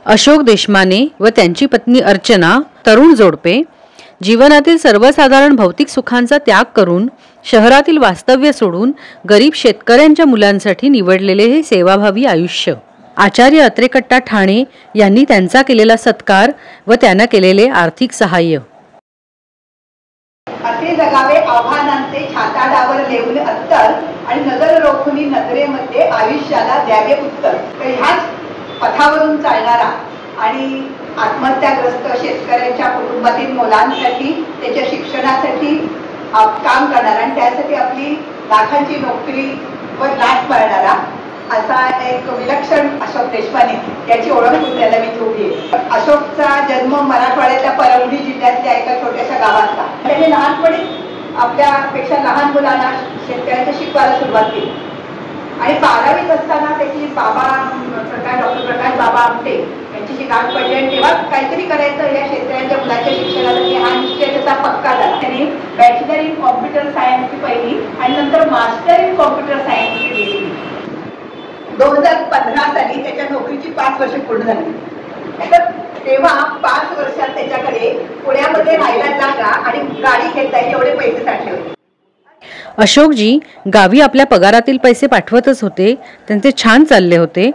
अशोक देशमाने व त्यांची पत्नी अर्चना तरुण जोडपे जीवनातील सर्वसाधारण भौतिक सुखांचा त्याग करून शहरातील वास्तव्य सोडून गरीब शेतकऱ्यांच्या मुलांसाठी निवडलेले हे सेवाभावी आयुष्य। आचार्य अत्रेकट्टा ठाणे यांनी त्यांचा केलेला सत्कार व त्यांना केलेले आर्थिक सहाय्य। असे जगावे आव्हानांचे छाताडावर लेवून अत्तर आणि नजर रोखुनी नजरेमध्ये आयुष्याला द्यावे उत्तर। तर ह्याच पथावरून चालणारा आणि आत्महत्याग्रस्त शेतकऱ्यांच्या कुटुंबातील मुलांसाठी त्याच्या शिक्षणासाठी काम करणारा आणि त्यासाठी आपली लाखांची नोकरी व लाट मारणारा असा एक विलक्षण अशोक देशमाने याची ओळख त्याला मी ठेवली आहे। अशोकचा जन्म मराठवाड्याच्या परभणी जिल्ह्यातल्या एका छोट्याशा गावातला। त्याने लहानपणी आपल्यापेक्षा लहान मुलांना शेतकऱ्यांच्या शिकवायला सुरुवात केली आणि 12वीत असताना त्याची डॉक्टर प्रकाश बाबा आमटे यांच्याशी गाठ पडली आणि तेव्हा काहीतरी करायचं या शेतकऱ्यांच्या मुलाच्या शिक्षणासाठी हा निश्चय त्याचा पक्का झाला। त्यांनी बॅचलर इन कॉम्प्युटर सायन्सची पहिली आणि नंतर मास्टर इन कॉम्प्युटर सायन्सची डिग्री 2015 साली त्याच्या नोकरीची 5 वर्ष पूर्ण झाली। तर तेव्हा 5 वर्षात त्याच्याकडे पुण्यामध्ये राहायला जागा आणि गाडी घेता येईल एवढे पैसे साठले होते। अशोकजी गावी आपल्या पगारातील पैसे पाठवतच होते, त्यांचे छान चालले होते।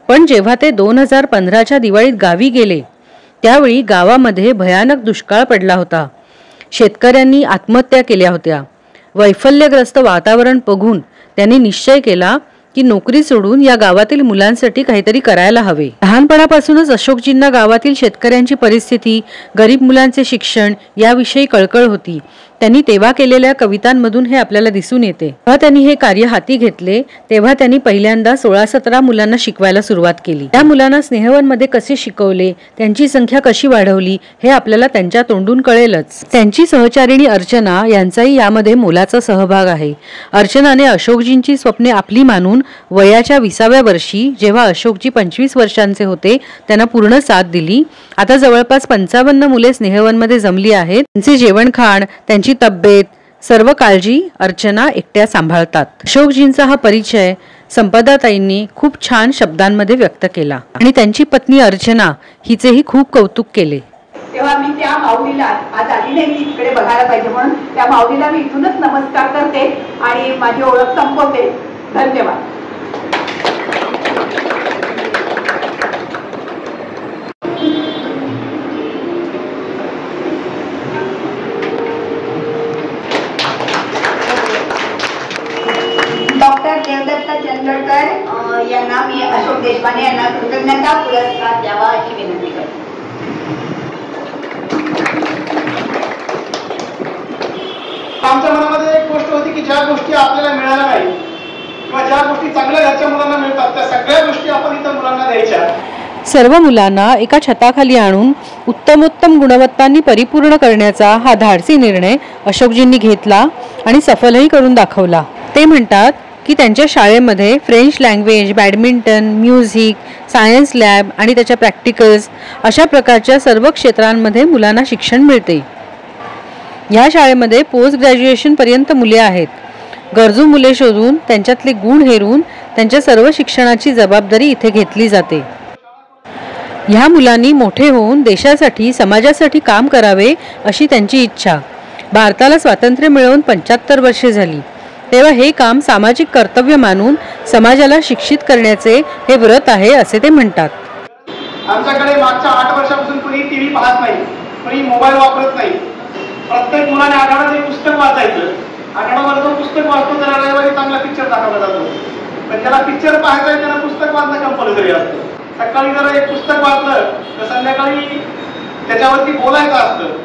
पण जेव्हा ते 2015च्या दिवाळीत गावी गेले त्यावेळी गावामध्ये भयानक दुष्काळ पडला होता। शेतकऱ्यांनी आत्महत्या केल्या होत्या। वैफल्यग्रस्त वातावरण बघून त्यांनी निश्चय केला की नोकरी सोडून या गावातील मुलांसाठी काहीतरी करायला हवे। लहानपणापासूनच अशोकजींना गावातील शेतकऱ्यांची परिस्थिती, गरीब मुलांचे शिक्षण याविषयी कळकळ होती। त्यांनी तेव्हा केलेल्या कवितांमधून हे आपल्याला दिसून येते। जेव्हा त्यांनी हे कार्य हाती घेतले तेव्हा त्यांनी पहिल्यांदा 16-17 मुलांना शिकवायला सुरुवात केली। त्या मुलांना स्नेहवनमध्ये कसे शिकवले, त्यांची संख्या कशी वाढवली हे आपल्याला त्यांच्या तोंडून कळेलच। त्यांची सहचारिणी अर्चना यांचाही यामध्ये मोलाचा सहभाग आहे। अर्चनाने अशोकजींची स्वप्ने आपली मानून वयाच्या 20व्या वर्षी जेव्हा अशोकजी 25 वर्षांचे होते त्यांना पूर्ण साथ दिली। आता जवळपास 55 मुले स्नेहवनमध्ये जमली आहेत। त्यांचे जेवणखाण, त्यांची तब्येत, सर्व काळजी अर्चना एकट्या सांभाळतात। अशोकजींचा हा परिचय संपदाताईंनी खूप छान शब्दांमध्ये व्यक्त केला आणि त्यांची पत्नी अर्चना हिचेही खूप कौतुक केले। तेव्हा मी त्या माऊलीला आज आली नाही, मी इकडे बघायला पाहिजे म्हणून त्या माऊलीला मी इथूनच नमस्कार करते आणि माझी ओळख संपवते। धन्यवाद। डॉक्टर देवदत्त चंदोरकर यांना मी अशोक देशमाने यांना कृतज्ञता पुरस्कार द्यावा अशी विनंती करते। आमच्या मनामध्ये एक गोष्ट होती की ज्या गोष्टी आपल्याला मिळाल्या नाही किंवा ज्या गोष्टी चांगल्या घरच्या मुलांना मिळतात त्या सगळ्या गोष्टी आपण इतर मुलांना द्यायच्या। सर्व मुलांना एका छताखाली आणून उत्तमोत्तम गुणवत्तांनी परिपूर्ण करण्याचा हा धाडसी निर्णय अशोकजींनी घेतला आणि सफलही करून दाखवला। ते म्हणतात की त्यांच्या शाळेमध्ये French language, badminton, music, science lab आणि त्याच्या प्रॅक्टिकल्स अशा प्रकारच्या सर्व क्षेत्रांमध्ये मुलांना शिक्षण मिळते। या शाळेमध्ये पोस्ट ग्रॅज्युएशन पर्यंत मुले आहेत। गरजू मुले शोधून त्यांच्यातले गुण हेरून त्यांच्या सर्व शिक्षणाची जबाबदारी इथे घेतली जाते। ह्या मुलांनी मोठे होऊन देशासाठी, समाजासाठी काम करावे अशी त्यांची इच्छा। भारताला स्वातंत्र्य मिळवून 75 वर्षे झाली, तेव्हा हे काम सामाजिक कर्तव्य मानून समाजाला शिक्षित करण्याचे हे व्रत आहे असे ते म्हणतात। आमच्याकडे मागच्या 8 वर्षापासून कोणी टीव्ही पाहत नाही, कोणी मोबाईल वापरत नाही। प्रत्येक मुलाने आठवड्यात एक पुस्तक वाचायचं। आठवड्याभर तो पुस्तक वाचतो त्याला रविवारी चांगला पिक्चर दाखवला जातो, पण ज्याला पिक्चर पाहायचा आहे त्याला पुस्तक वाचणं कंपल्सरी असतं। सकाळी जर एक पुस्तक वाचलं तर संध्याकाळी त्याच्यावरती बोलायचं असतं।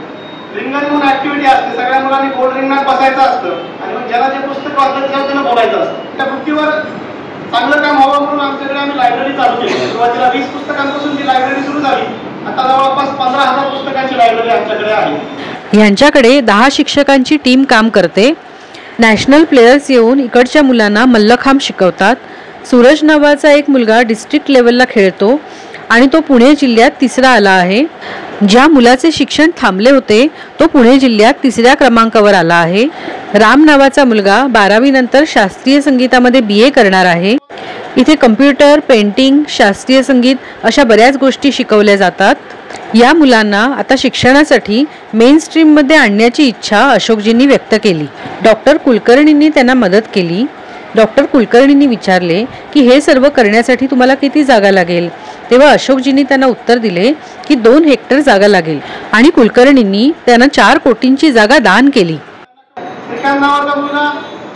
रिंगण म्हणून ऍक्टिव्हिटी असते, सगळ्या मुलांनी गोल रिंगणात बसायचं असतं आणि मग ज्याला जे पुस्तक वाचलं त्याच्यावर त्याला बोलायचं असतं। त्या वृत्तीवर चांगलं काम व्हावं म्हणून आमच्याकडे आम्ही लायब्ररी चालू केली। सुरुवातीला 20 पुस्तकांपासून ती लायब्ररी सुरू झाली, आता जवळपास 15,000 पुस्तकांची लायब्ररी आमच्याकडे आहे। यांच्याकडे 10 शिक्षकांची टीम काम करते। नॅशनल प्लेयर्स येऊन इकडच्या मुलांना मल्लखांब शिकवतात। सूरज नावाचा एक मुलगा डिस्ट्रिक्ट लेवलला खेळतो आणि तो पुणे जिल्ह्यात 3रा आला आहे। ज्या मुलाचे शिक्षण थांबले होते तो पुणे जिल्ह्यात 3ऱ्या क्रमांकावर आला आहे. राम नावाचा मुलगा 12वी नंतर शास्त्रीय संगीतामध्ये BA करणार आहे. इथे कम्प्युटर, पेंटिंग, शास्त्रीय संगीत अशा बऱ्याच गोष्टी शिकवल्या जातात. या मुलांना आता शिक्षणासाठी मेन स्ट्रीममध्ये आणण्याची इच्छा अशोकजींनी व्यक्त केली. डॉक्टर कुलकर्णींनी त्यांना मदत केली. डॉक्टर कुलकर्णींनी विचारले की हे सर्व करण्यासाठी तुम्हाला किती जागा लागेल. तेव्हा अशोकजींनी त्यांना उत्तर दिले की 2 हेक्टर जागा लागेल आणि कुलकर्णींनी त्यांना 4 कोटींची जागा दान केली. श्रीकांत नावाचा मुलगा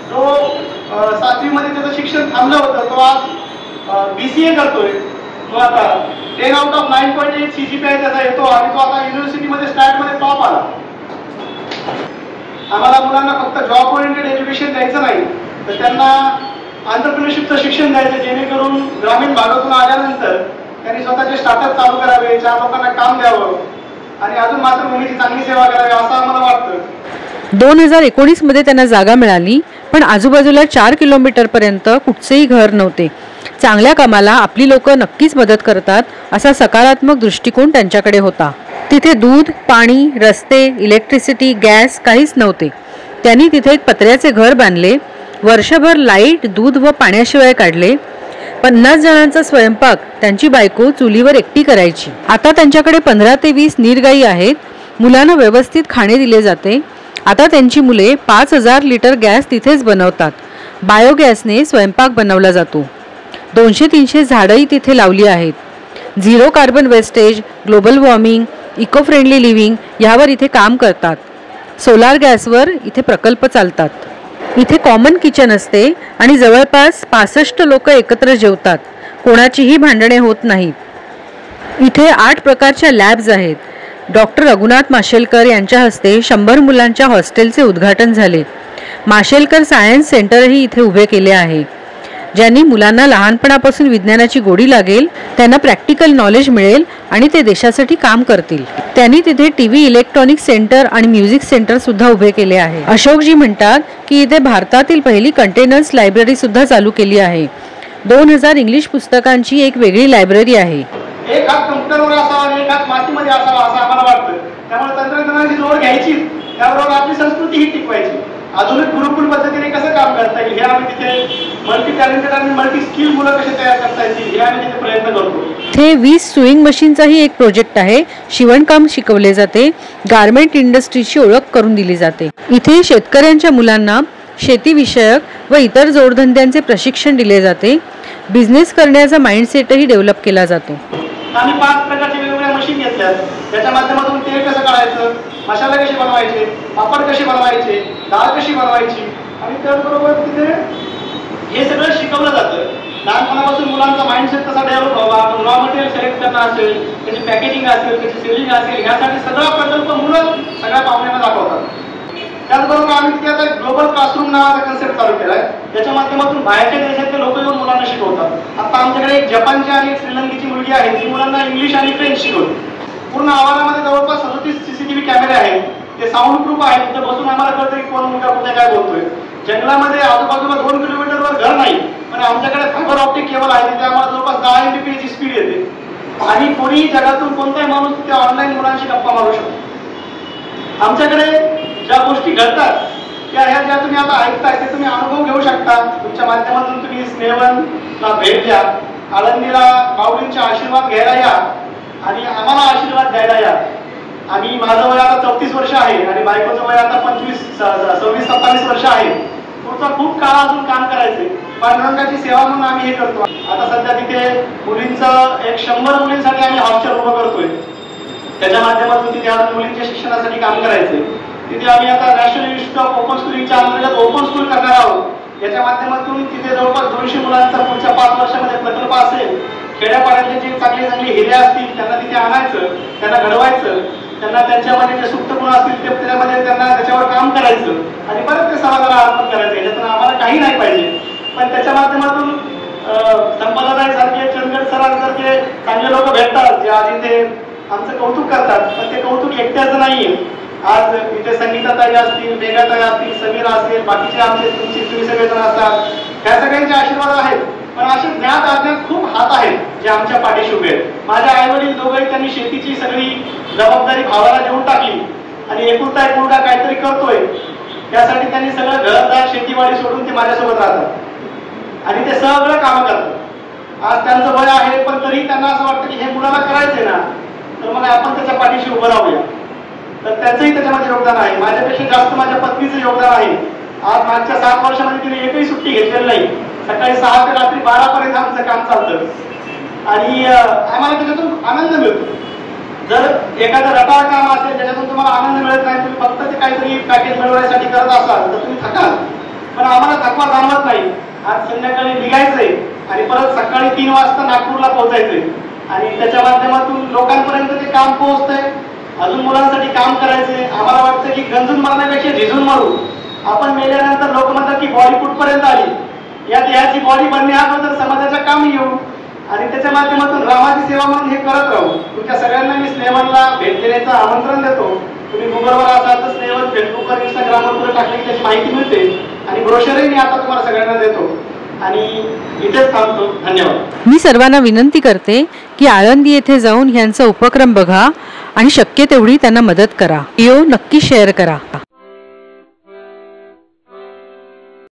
जो 7वी मध्ये त्याचं शिक्षण थांबलं होतं तो आज BCA करतोय. तो आता 10 आउट ऑफ 9.8 CGPA त्याचा येतो आणि तो आता युनिव्हर्सिटीमध्ये स्टॅटमध्ये टॉप आला. आम्हाला मुलांना फक्त जॉब ओरिएंटेड एज्युकेशन द्यायचं नाही तर त्यांना एंटरप्रेन्योरशिपचं शिक्षण द्यायचं जेणेकरून ग्रामीण भागातून आल्यानंतर त्यांनी स्वतःचे स्टार्टअप चालू करावे, 4 लोकांना काम द्यावं आणि अजून मातृभूमीची चांगली सेवा करावी असं आम्हाला वाटतं. 2019 मध्ये त्यांना जागा मिळाली पण आजूबाजूला 4 किलोमीटरपर्यंत कुठचेही घर नव्हते. चांगल्या कामाला आपली लोक नक्कीच मदत करतात असा सकारात्मक दृष्टिकोन त्यांच्याकडे होता. तिथे दूध, पाणी, रस्ते, इलेक्ट्रिसिटी, गॅस काहीच नव्हते. त्यांनी तिथे एक पत्र्याचे घर बांधले. वर्षभर लाईट, दूध व पाण्याशिवाय काढले. 50 जणांचा स्वयंपाक त्यांची बायको चुलीवर एकटी करायची. आता त्यांच्याकडे 15 ते 20 नीरगाई आहेत. मुलांना व्यवस्थित खाणे दिले जाते. आता त्यांची मुले 5000 लिटर गॅस तिथेच बनवतात. बायोगॅसने स्वयंपाक बनवला जातो. 200-300 झाडंही तिथे लावली आहेत. 0 carbon wastage, global warming, eco friendly living यावर इथे काम करतात. सोलार गॅसवर इथे प्रकल्प चालतात. इथे कॉमन किचन असते आणि जवळपास 65 लोक एकत्र जेवतात. कोणाचीही भांडणे होत नाहीत. इथे 8 प्रकारच्या लॅब्स आहेत. डॉक्टर रघुनाथ माशेलकर यांच्या हस्ते 100 मुलांच्या हॉस्टेलचे उद्घाटन झाले. माशेलकर सायन्स सेंटरही इथे उभे केले आहे. ज्यांनी मुलांना लहानपणापासून विज्ञानाची गोडी लागेल त्यांना प्रॅक्टिकल नॉलेज मिळेल आणि ते देशासाठी काम करतील. त्यांनी तिथे TV, इलेक्ट्रॉनिक सेंटर आणि म्युझिक सेंटर सुद्धा उभे केले आहे. अशोकजी म्हणतात की इथे भारतातील पहिली कंटेनर्स लायब्ररी सुद्धा चालू केली आहे. 2000 इंग्लिश पुस्तकांची एक वेगळी लायब्ररी आहे. एक हात कम्प्युटरवर असावा आणि एक हात मातीमध्ये असावा असं आम्हाला वाटतं. त्यामुळे तंत्रज्ञानाची जोड घ्यायची, त्याबरोबर आपली संस्कृतीही टिकवायची. आधुनिक गुरुकुल पद्धतीने कसं काम करता येईल हे आम्ही तिथे मल्टी टॅलेंटेड आणि मल्टी स्किल मुलं कसे तयार करता येतील हे आम्ही तिथे प्रयत्न करतो. इथे 20 सुईंग मशीनचाही एक प्रोजेक्ट आहे. शिवणकाम शिकवले जाते. गारमेंट इंडस्ट्रीची ओळख करून दिली जाते. इथे शेतकऱ्यांच्या मुलांना शेतीविषयक व इतर जोडधंद्यांचे प्रशिक्षण दिले जाते. बिझनेस करण्याचा माइंडसेटही डेव्हलप केला जातो. आम्ही 5 प्रकारच्या वेगवेगळ्या मशीन घेतल्यात. त्याच्या माध्यमातून तेल कसं काढायचं, मसाला कसे बनवायचे, पापड कसे बनवायचे, डाळ कशी बनवायची आणि त्याचबरोबर तिथे हे सगळं शिकवलं जातं. लहानपणापासून मुलांचा माइंडसेट कसा डेव्हलप व्हावा, रॉ मटेरियल सिलेक्ट करणं असेल, त्याची पॅकेजिंग असेल, त्याची सेलिंग असेल, ह्यासाठी सगळा प्रकल्प मुलं सगळ्या पाहुण्यांना दाखवतात. त्याचबरोबर आम्ही तिथे आता ग्लोबल क्लासरूम नावाचा कन्सेप्ट चालू केला आहे. त्याच्या माध्यमातून बाहेरच्या देशातले लोक येऊन मुलांना शिकवतात. आता आमच्याकडे एक जपानची आणि एक श्रीलंकेची मुलगी आहे जी मुलांना इंग्लिश आणि फ्रेंच शिकवते. पूर्ण आवारामध्ये जवळपास 37 CCTV कॅमेरे आहेत. ते साऊंड प्रूफ आहेत. तिथे बसून आम्हाला कळतं की कोण मुलगा कुठे काय बोलतोय. जंगलामध्ये आजूबाजूला 2 किलोमीटरवर घर नाही पण आमच्याकडे फायबर ऑप्टिक केबल आहे. तिथे आम्हाला जवळपास 10 MBPS ची स्पीड येते आणि कोणी जगातून कोणताही माणूस तिथे ऑनलाईन मुलांशी गप्पा मारू शकतो. आमच्याकडे ज्या गोष्टी घडतात ज्या तुम्ही आता ऐकताय ते तुम्ही अनुभव घेऊ शकता. तुमच्या माध्यमातून तुम्ही स्नेहवनला भेट द्या, आळंदीला माऊलींचे आशीर्वाद घ्यायला या आणि आम्हाला आशीर्वाद द्यायला या. आणि माझं वय आता 34 वर्ष आहे आणि बायकोचं वय आता 26-27 वर्ष आहे. पुढचा खूप काळ अजून काम करायचंय. पांडुरंगाची सेवा म्हणून आम्ही हे करतो. आता सध्या तिथे मुलींचं एक 100 मुलींसाठी आम्ही हॉस्टेल उभं करतोय. त्याच्या माध्यमातून तिथे अजून मुलींच्या शिक्षणासाठी काम करायचंय. तिथे आम्ही आता नॅशनल इन्स्टिट्यूट ऑफ ओपन स्कूलिंगच्या अंतर्गत ओपन स्कूल करणार आहोत. याच्या माध्यमातून तिथे जवळपास 200 मुलांचा पुढच्या 5 वर्षामध्ये प्रकल्प असेल. खेड्यापाड्यातले जे चांगले हिरे असतील त्यांना तिथे आणायचं, त्यांना घडवायचं, त्यांना त्यांच्यामध्ये जे सुप्त गुण असतील ते त्याच्यामध्ये त्यांना त्याच्यावर काम करायचं आणि परत ते समाजाला अर्पण करायचं. याच्यातून आम्हाला काही नाही पाहिजे पण त्याच्या माध्यमातून संपदाताईसारखे, चंदगड सरांसारखे चांगले लोक भेटतात जे आज इथे आमचं कौतुक करतात. पण ते कौतुक एकट्याचं नाहीये. आज इथे संगीताताई असतील, मेघाताई असतील, समीर असेल, बाकीचे आमचे तुम्ही सगळेजण असतात. ह्या सगळ्यांचे आशीर्वाद आहेत पण असे ज्ञात अज्ञात खूप हात आहेत जे आमच्या पाठीशी उभे आहेत. माझे आई वडील दोघंही त्यांनी शेतीची सगळी जबाबदारी भावाला देऊन टाकली आणि एकुलता एक मुलगा काहीतरी करतोय त्यासाठी त्यांनी सगळं घरदार शेतीवाडी सोडून ते माझ्यासोबत राहतात आणि ते सगळं काम करतात. आज त्यांचं वय आहे पण तरी त्यांना असं वाटतं की हे मुलाला करायचंय ना तर मग आपण त्याच्या पाठीशी उभं राहूया. तर त्याचंही त्याच्यामध्ये योगदान आहे. माझ्यापेक्षा जास्त माझ्या पत्नीचं योगदान आहे. आज मागच्या 7 वर्षामध्ये तिने एकही सुट्टी घेतलेली नाही. सकाळी 6 ते रात्री 12 पर्यंत आमचं काम चालतं आणि आम्हाला त्याच्यातून आनंद मिळतो. जर एखादं रटाळ काम असेल ज्याच्यातून तुम्हाला आनंद मिळत नाही, तुम्ही फक्त ते काहीतरी पॅकेज मिळवण्यासाठी करत असाल तर तुम्ही थकाल, पण आम्हाला थकवा जाणवत नाही. आज संध्याकाळी निघायचंय आणि परत सकाळी 3 वाजता नागपूरला पोहोचायचंय आणि त्याच्या माध्यमातून लोकांपर्यंत ते काम पोहोचतंय. अजून मुलांसाठी काम करायचंय. आम्हाला वाटतं की गंजून मरण्यापेक्षा झिजून मरू. आपण मेल्यानंतर लोक म्हणतात की बॉडी कुठपर्यंत आली, या देहाची बॉडी बनण्याअगोदर समाजाच्या कामी येऊ आणि त्याच्या माध्यमातून रामाची सेवा म्हणून हे करत राहू. तुमच्या सगळ्यांना मी स्नेहवनला भेट देण्याचं आमंत्रण देतो. तुम्ही गुगलवर असाल तर स्नेहवन फेसबुकवर इंस्टाग्रामवर पुढे टाकले की त्याची माहिती मिळते आणि ब्रोशरही मी आता तुम्हाला सगळ्यांना देतो आणि इथेच थांबतो. धन्यवाद. मी सर्वांना विनंती करते की आळंदी येथे जाऊन ह्यांचा उपक्रम बघा आणि शक्य तेवढी त्यांना मदत करा. व्हिडिओ नक्की शेअर करा.